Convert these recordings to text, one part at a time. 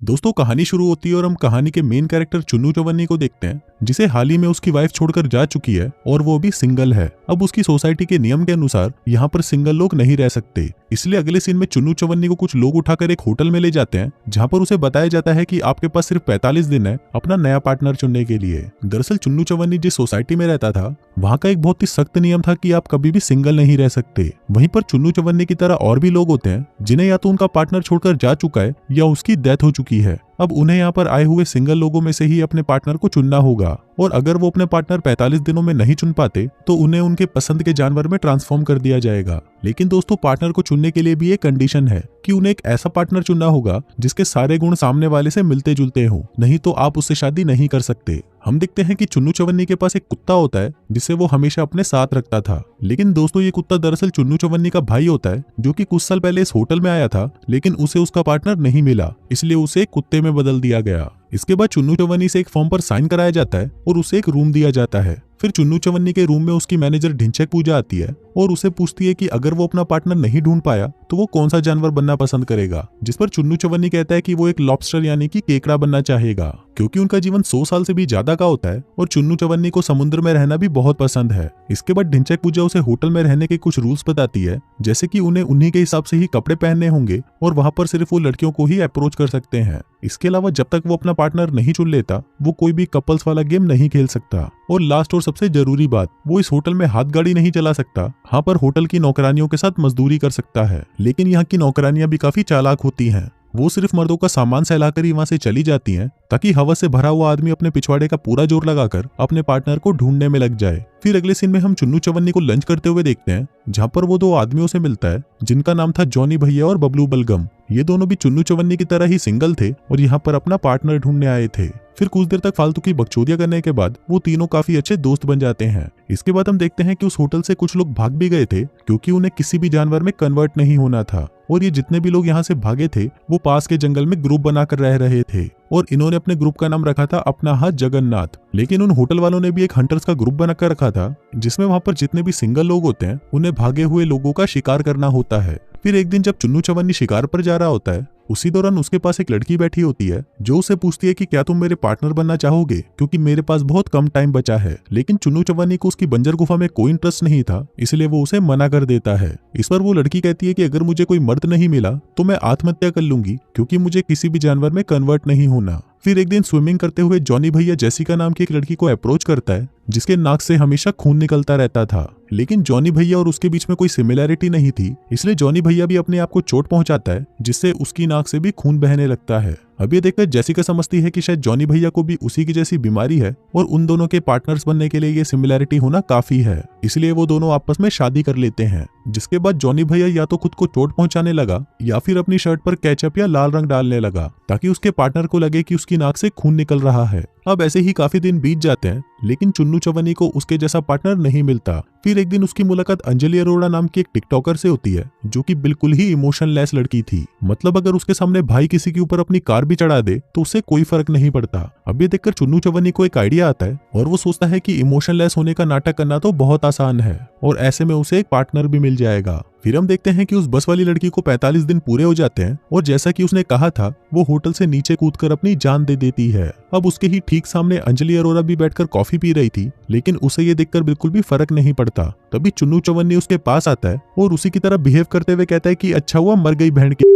दोस्तों कहानी शुरू होती है और हम कहानी के मेन कैरेक्टर चुन्नू चवन्नी को देखते हैं, जिसे हाल ही में उसकी वाइफ छोड़कर जा चुकी है और वो भी सिंगल है। अब उसकी सोसाइटी के नियम के अनुसार यहाँ पर सिंगल लोग नहीं रह सकते, इसलिए अगले सीन में चुन्नू चवन्नी को कुछ लोग उठाकर एक होटल में ले जाते हैं, जहाँ पर उसे बताया जाता है कि आपके पास सिर्फ 45 दिन है अपना नया पार्टनर चुनने के लिए। दरअसल चुन्नू चवन्नी जिस सोसाइटी में रहता था वहाँ का एक बहुत ही सख्त नियम था कि आप कभी भी सिंगल नहीं रह सकते। वहीं पर चुन्नू चवन्नी की तरह और भी लोग होते हैं जिन्हें या तो उनका पार्टनर छोड़कर जा चुका है या उसकी डेथ हो चुकी है। अब उन्हें यहाँ पर आए हुए सिंगल लोगों में से ही अपने पार्टनर को चुनना होगा, और अगर वो अपने पार्टनर 45 दिनों में नहीं चुन पाते तो उन्हें उनके पसंद के जानवर में ट्रांसफॉर्म कर दिया जाएगा। लेकिन दोस्तों पार्टनर को चुनने के लिए भी एक कंडीशन है कि उन्हें एक ऐसा पार्टनर चुनना होगा जिसके सारे गुण सामने वाले से मिलते जुलते हों, नहीं तो आप उससे शादी नहीं कर सकते। हम देखते हैं कि चुन्नू चवन्नी के पास एक कुत्ता होता है जिसे वो हमेशा अपने साथ रखता था। लेकिन दोस्तों ये कुत्ता दरअसल चुन्नू चवन्नी का भाई होता है, जो कि कुछ साल पहले इस होटल में आया था, लेकिन उसे उसका पार्टनर नहीं मिला, इसलिए उसे एक कुत्ते में बदल दिया गया। इसके बाद चुन्नू चवन्नी से एक फॉर्म पर साइन कराया जाता है और उसे एक रूम दिया जाता है। फिर चुन्नू चवन्नी के रूम में उसकी मैनेजर ढिंचैक पूजा आती है और उसे पूछती है कि अगर वो अपना पार्टनर नहीं ढूंढ पाया तो वो कौन सा जानवर बनना पसंद करेगा, जिस पर चुन्नू चवन्नी कहता है कि वो एक लॉबस्टर यानी कि केकड़ा बनना चाहेगा, क्योंकि उनका जीवन 100 साल से भी ज्यादा का होता है और चुन्नू चवन्नी को समुद्र में रहना भी बहुत पसंद है। इसके बाद ढिंचैक पूजा उसे होटल में रहने के कुछ रूल्स बताती है, जैसे कि उन्हें उन्हीं के हिसाब से ही कपड़े पहनने होंगे और वहां पर सिर्फ वो लड़कियों को ही अप्रोच कर सकते हैं। इसके अलावा जब तक वो अपना पार्टनर नहीं चुन लेता वो कोई भी कपल्स वाला गेम नहीं खेल सकता। और लास्ट और सबसे जरूरी बात, वो इस होटल में हाथ गाड़ी नहीं चला सकता। हाँ, पर होटल की नौकरानियों के साथ मजदूरी कर सकता है, लेकिन यहाँ की नौकरानियां भी काफी चालाक होती हैं। वो सिर्फ मर्दों का सामान सहलाकर ही वहां से चली जाती हैं ताकि हवस से भरा हुआ आदमी अपने पिछवाड़े का पूरा जोर लगाकर अपने पार्टनर को ढूंढने में लग जाए। फिर अगले सीन में हम चुन्नू चवन्नी को लंच करते हुए देखते हैं, जहाँ पर वो दो आदमियों से मिलता है जिनका नाम था जॉनी भैया और बबलू बलगम। ये दोनों भी चुन्नू चवन्नी की तरह ही सिंगल थे और यहाँ पर अपना पार्टनर ढूंढने आए थे। फिर कुछ देर तक फालतू की बकचोदियां करने के बाद वो तीनों काफी अच्छे दोस्त बन जाते हैं। इसके बाद हम देखते हैं कि उस होटल से कुछ लोग भाग भी गए थे क्योंकि उन्हें किसी भी जानवर में कन्वर्ट नहीं होना था, और ये जितने भी लोग यहाँ से भागे थे वो पास के जंगल में ग्रुप बनाकर रह रहे थे और इन्होंने अपने ग्रुप का नाम रखा था अपना हाथ जगन्नाथ। लेकिन उन होटल वालों ने भी एक हंटर्स का ग्रुप बनाकर रखा था जिसमें वहां पर जितने भी सिंगल लोग होते हैं उन्हें भागे हुए लोगों का शिकार करना होता है। फिर एक दिन जब चुन्नू चवन्नी शिकार पर जा रहा होता है, उसी दौरान उसके पास एक लड़की बैठी होती है जो उसे पूछती है कि क्या तुम मेरे पार्टनर बनना चाहोगे, क्योंकि मेरे पास बहुत कम टाइम बचा है। लेकिन चुन्नू चवन्नी को उसकी बंजर गुफा में कोई इंटरेस्ट नहीं था, इसलिए वो उसे मना कर देता है। इस पर वो लड़की कहती है कि अगर मुझे कोई मर्द नहीं मिला तो मैं आत्महत्या कर लूंगी, क्योंकि मुझे किसी भी जानवर में कन्वर्ट नहीं होना। फिर एक दिन स्विमिंग करते हुए जॉनी भैया जेसिका नाम की एक लड़की को अप्रोच करता है जिसके नाक से हमेशा खून निकलता रहता था, लेकिन जॉनी भैया और उसके बीच में कोई सिमिलैरिटी नहीं थी, इसलिए जॉनी भैया भी अपने आप को चोट पहुंचाता है जिससे उसकी नाक से भी खून बहने लगता है। अब ये देखकर जेसिका समझती है कि शायद जॉनी भैया को भी उसी की जैसी बीमारी है और उन दोनों के पार्टनर्स बनने के लिए ये सिमिलैरिटी होना काफी है, इसलिए वो दोनों आपस में शादी कर लेते हैं। जिसके बाद जॉनी भैया या तो खुद को चोट पहुंचाने लगा या फिर अपनी शर्ट पर केचप या लाल रंग डालने लगा ताकि उसके पार्टनर को लगे कि उसकी नाक से खून निकल रहा है। अब ऐसे ही काफी दिन बीत जाते हैं, लेकिन चुन्नू चवन्नी को उसके जैसा पार्टनर नहीं मिलता। फिर एक दिन उसकी मुलाकात अंजलि अरोड़ा नाम की एक टिकटॉकर से होती है जो कि बिल्कुल ही इमोशनलेस लड़की थी। मतलब अगर उसके सामने भाई किसी के ऊपर अपनी कार भी चढ़ा दे तो उससे कोई फर्क नहीं पड़ता। अब ये देखकर चुन्नू चवन्नी को एक आइडिया आता है और वो सोचता है कि इमोशनलेस होने का नाटक करना तो बहुत आसान है और ऐसे में उसे एक पार्टनर भी मिल जाएगा। फिर हम देखते हैं कि उस बस वाली लड़की को 45 दिन पूरे हो जाते हैं और जैसा कि उसने कहा था वो होटल से नीचे कूदकर अपनी जान दे देती है। अब उसके ही ठीक सामने अंजलि अरोड़ा भी बैठकर कॉफी पी रही थी, लेकिन उसे ये देखकर बिल्कुल भी फर्क नहीं पड़ता। तभी चुन्नू चवन्नी उसके पास आता है और उसी की तरह बिहेव करते हुए कहता है कि अच्छा हुआ मर गई बहन की।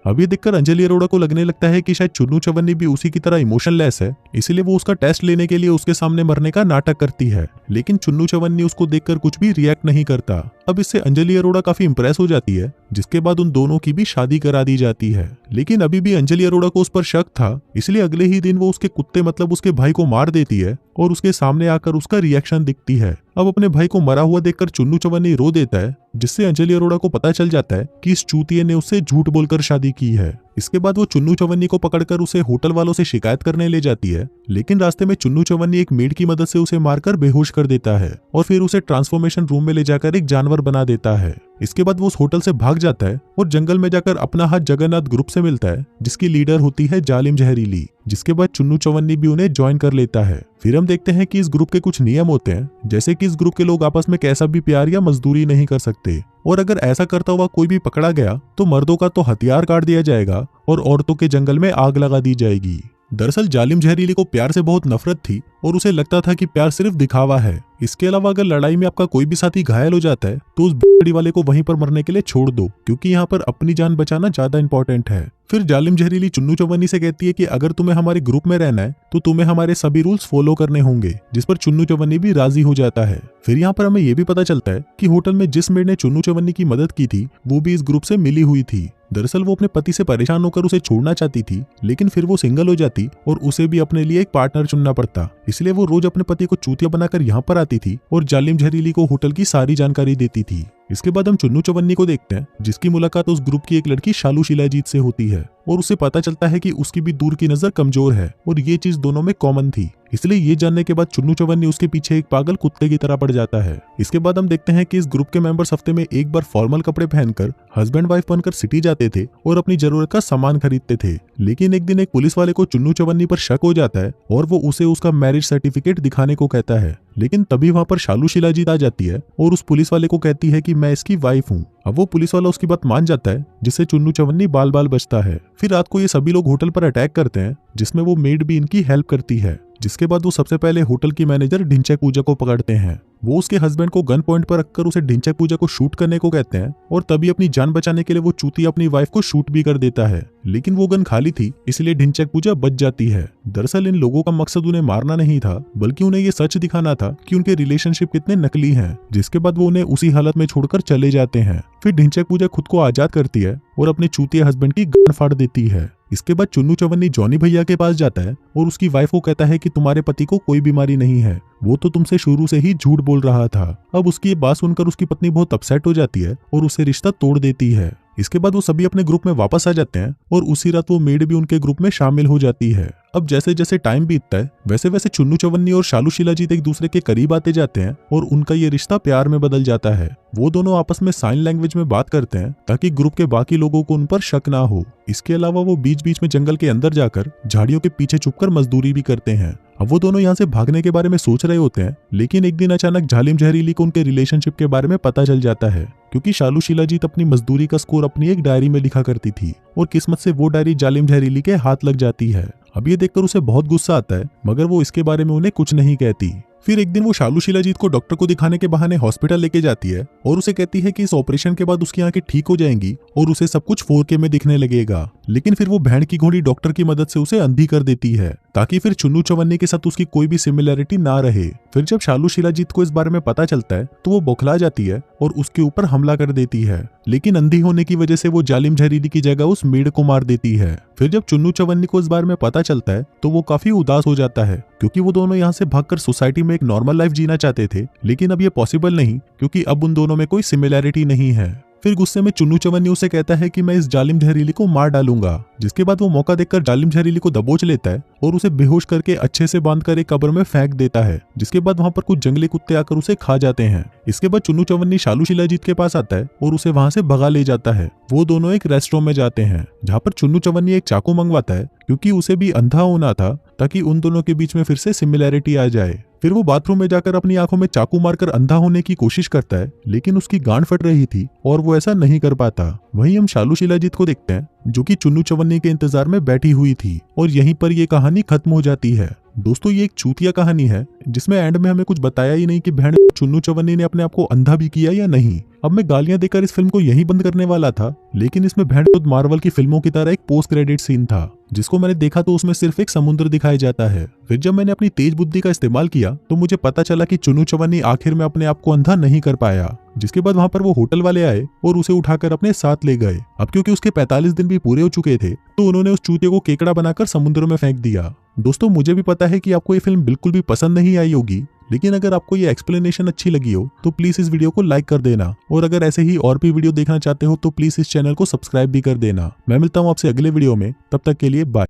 अब ये देखकर अंजलि अरोड़ा को लगने लगता है कि शायद चुन्नू चवन्नी भी उसी की तरह इमोशनलेस है, इसलिए वो उसका टेस्ट लेने के लिए उसके सामने मरने का नाटक करती है, लेकिन चुन्नू चवन्नी उसको देखकर कुछ भी रिएक्ट नहीं करता। अब इससे अंजलि अरोड़ा काफी इंप्रेस हो जाती है, जिसके बाद उन दोनों की भी शादी करा दी जाती है। लेकिन अभी भी अंजलि अरोड़ा को उस पर शक था, इसलिए अगले ही दिन वो उसके कुत्ते मतलब उसके भाई को मार देती है और उसके सामने आकर उसका रिएक्शन दिखती है। अब अपने भाई को मरा हुआ देखकर चुन्नू चवन्नी रो देता है, जिससे अंजलि अरोड़ा को पता चल जाता है कि इस चूतिए ने उससे झूठ बोलकर शादी की है। इसके बाद वो चुन्नू चवन्नी को पकड़कर उसे होटल वालों से शिकायत करने ले जाती है, लेकिन रास्ते में चुन्नू चवन्नी एक मेड की मदद से उसे मारकर बेहोश कर देता है और फिर उसे ट्रांसफॉर्मेशन रूम में ले जाकर एक जानवर बना देता है। इसके बाद वो उस होटल से भाग जाता है और जंगल में जाकर अपना हाथ जगन्नाथ ग्रुप से मिलता है, जिसकी लीडर होती है जालिम जहरीली, जिसके बाद चुन्नू चवन्नी भी उन्हें ज्वाइन कर लेता है। फिर हम देखते हैं कि इस ग्रुप के कुछ नियम होते हैं, जैसे कि इस ग्रुप के लोग आपस में कैसा भी प्यार या मजदूरी नहीं कर सकते, और अगर ऐसा करता हुआ कोई भी पकड़ा गया तो मर्दों का तो हथियार काट दिया जाएगा और औरतों के जंगल में आग लगा दी जाएगी। दरअसल जालिम जहरीली को प्यार से बहुत नफरत थी और उसे लगता था कि प्यार सिर्फ दिखावा है। इसके अलावा अगर लड़ाई में आपका कोई भी साथी घायल हो जाता है तो उस बेड़ी वाले को वहीं पर मरने के लिए छोड़ दो, क्योंकि यहाँ पर अपनी जान बचाना ज्यादा इंपॉर्टेंट है। फिर जालिम जहरीली चुन्नू चवन्नी से कहती है कि अगर तुम्हें हमारे ग्रुप में रहना है तो तुम्हें हमारे सभी रूल्स फॉलो करने होंगे, जिस पर चुन्नू चवन्नी भी राजी हो जाता है। फिर यहाँ पर हमें यह भी पता चलता है कि होटल में जिस मेड ने चुन्नू चवन्नी की मदद की थी वो भी इस ग्रुप से मिली हुई थी। दरअसल वो अपने पति से परेशान होकर उसे छोड़ना चाहती थी, लेकिन फिर वो सिंगल हो जाती और उसे भी अपने लिए एक पार्टनर चुनना पड़ता। इसलिए वो रोज अपने पति को चूतिया बनाकर यहाँ पर आती थी और जालिम जहरीली को होटल की सारी जानकारी देती थी। इसके बाद हम चुन्नू चवन्नी को देखते हैं, जिसकी मुलाकात उस ग्रुप की एक लड़की शालू शिलाजीत से होती है और उसे पता चलता है कि उसकी भी दूर की नजर कमजोर है और ये चीज दोनों में कॉमन थी। इसलिए ये जानने के बाद चुन्नू चवन्नी उसके पीछे एक पागल कुत्ते की तरह पड़ जाता है। इसके बाद हम देखते हैं कि इस ग्रुप के मेंबर्स हफ्ते में एक बार फॉर्मल कपड़े पहनकर हस्बैंड वाइफ बनकर सिटी जाते थे और अपनी जरूरत का सामान खरीदते थे। लेकिन एक दिन एक पुलिस वाले को चुन्नू चवन्नी पर शक हो जाता है और वो उसे उसका मैरिज सर्टिफिकेट दिखाने को कहता है। लेकिन तभी वहां पर शालू शिलाजीत आ जाती है और उस पुलिस वाले को कहती है कि मैं इसकी वाइफ हूँ। अब वो पुलिस वाला उसकी बात मान जाता है, जिससे चुन्नू चवन्नी बाल बाल बचता है। फिर रात को ये सभी लोग होटल पर अटैक करते हैं, जिसमें वो मेड भी इनकी हेल्प करती है। जिसके बाद वो सबसे पहले होटल की मैनेजर ढिंचैक पूजा को पकड़ते हैं। वो उसके हस्बैंड को गन पॉइंट पर रखकर उसे ढिंचैक पूजा को शूट करने को कहते हैं और तभी अपनी जान बचाने के लिए वो चूतिया अपनी वाइफ को शूट भी कर देता है। लेकिन वो गन खाली थी, इसलिए ढिंचैक पूजा बच जाती है। दरअसल इन लोगों का मकसद उन्हें मारना नहीं था, बल्कि उन्हें ये सच दिखाना था कि उनके रिलेशनशिप कितने नकली हैं। जिसके बाद वो उन्हें उसी हालत में छोड़कर चले जाते हैं। फिर ढिंचैक पूजा खुद को आजाद करती है और अपने चूतिया हस्बैंड की गन फाड़ देती है। इसके बाद चुन्नू चवन्नी जॉनी भैया के पास जाता है और उसकी वाइफ को कहता है कि तुम्हारे पति को कोई बीमारी नहीं है, वो तो तुमसे शुरू से ही झूठ बोल रहा था। अब उसकी ये बात सुनकर उसकी पत्नी बहुत अपसेट हो जाती है और उसे रिश्ता तोड़ देती है। इसके बाद वो सभी अपने ग्रुप में वापस आ जाते हैं और उसी रात वो मेड भी उनके ग्रुप में शामिल हो जाती है। अब जैसे जैसे टाइम बीतता है वैसे वैसे चुन्नू चवन्नी और शालू शिलाजीत एक दूसरे के करीब आते जाते हैं और उनका ये रिश्ता प्यार में बदल जाता है। वो दोनों आपस में साइन लैंग्वेज में बात करते हैं ताकि ग्रुप के बाकी लोगों को उन पर शक ना हो। इसके अलावा वो बीच बीच में जंगल के अंदर जाकर झाड़ियों के पीछे छुपकर मजदूरी भी करते हैं। अब वो दोनों यहाँ से भागने के बारे में सोच रहे होते हैं, लेकिन एक दिन अचानक जालिम जहरीली को उनके रिलेशनशिप के बारे में पता चल जाता है, क्योंकि शालू शिलाजीत अपनी मजदूरी का स्कोर अपनी एक डायरी में लिखा करती थी और किस्मत से वो डायरी जालिम जहरीली के हाथ लग जाती है। अब ये देखकर उसे बहुत गुस्सा आता है, मगर वो इसके बारे में उन्हें कुछ नहीं कहती। फिर एक दिन वो शालू शिलाजीत को डॉक्टर को दिखाने के बहाने हॉस्पिटल लेके जाती है और उसे कहती है कि इस ऑपरेशन के बाद उसकी आंखें ठीक हो जाएंगी और उसे सब कुछ 4K में दिखने लगेगा। लेकिन फिर वो भेड़ की घोड़ी डॉक्टर की मदद से उसे अंधी कर देती है ताकि फिर चुन्नू चवन्नी के साथ उसकी कोई भी सिमिलैरिटी ना रहे। फिर जब शालू शिलाजीत को इस बारे में पता चलता है तो वो बौखला जाती है और उसके ऊपर हमला कर देती है, लेकिन अंधी होने की वजह से वो जालिम जहरीली की जगह उस मेड को मार देती है। फिर जब चुन्नू चवन्नी को इस बारे में पता चलता है तो वो काफी उदास हो जाता है, क्योंकि वो दोनों यहाँ से भागकर सोसाइटी में एक नॉर्मल लाइफ जीना चाहते थे, लेकिन अब ये पॉसिबल नहीं क्योंकि अब उन दोनों में कोई सिमिलैरिटी नहीं है। फिर गुस्से में चुन्नू चवन्नी उसे कहता है कि मैं इस जालिम जहरीली को मार डालूंगा, जिसके बाद वो मौका देखकर जालिम जहरीली को दबोच लेता है और उसे बेहोश करके अच्छे से बांधकर एक कब्र में फेंक देता है, जिसके बाद वहां पर कुछ जंगली कुत्ते आकर उसे खा जाते हैं। इसके बाद चुन्नू चवन्नी शालू शिलाजीत के पास आता है और उसे वहां से भगा ले जाता है। वो दोनों एक रेस्टोरेंट में जाते हैं जहाँ पर चुन्नू चवन्नी एक चाकू मंगवाता है, क्योंकि उसे भी अंधा होना था ताकि उन दोनों के बीच में फिर से सिमिलैरिटी आ जाए। फिर वो बाथरूम में जाकर अपनी आंखों में चाकू मारकर अंधा होने की कोशिश करता है, लेकिन उसकी गांड फट रही थी और वो ऐसा नहीं कर पाता। वहीं हम शालू शिलाजीत को देखते हैं जो कि चुन्नू चवन्नी के इंतजार में बैठी हुई थी और यहीं पर ये कहानी खत्म हो जाती है। दोस्तों ये एक चूतिया कहानी है जिसमें एंड में हमें कुछ बताया ही नहीं कि बहन चुन्नू चवन्नी ने अपने आप को अंधा भी किया या नहीं। अब मैं गालियां देकर इस फिल्म को यहीं बंद करने वाला था, लेकिन इसमें बहन खुद मार्वल की फिल्मों की तरह एक पोस्ट क्रेडिट सीन था जिसको मैंने देखा तो उसमें सिर्फ एक समुद्र दिखाया जाता है। फिर जब मैंने अपनी तेज बुद्धि का इस्तेमाल किया तो मुझे पता चला कि चुन्नू चवन्नी आखिर में अपने आप को अंधा नहीं कर पाया, जिसके बाद वहां पर वो होटल वाले आए और उसे उठाकर अपने साथ ले गए। अब क्योंकि उसके 45 दिन भी पूरे हो चुके थे तो उन्होंने उस चूते को केकड़ा बनाकर समुद्र में फेंक दिया। दोस्तों मुझे भी पता है कि आपको ये फिल्म बिल्कुल भी पसंद नहीं आई होगी, लेकिन अगर आपको ये एक्सप्लेनेशन अच्छी लगी हो तो प्लीज इस वीडियो को लाइक कर देना, और अगर ऐसे ही और भी वीडियो देखना चाहते हो तो प्लीज इस चैनल को सब्सक्राइब भी कर देना। मैं मिलता हूँ आपसे अगले वीडियो में, तब तक के लिए बाय।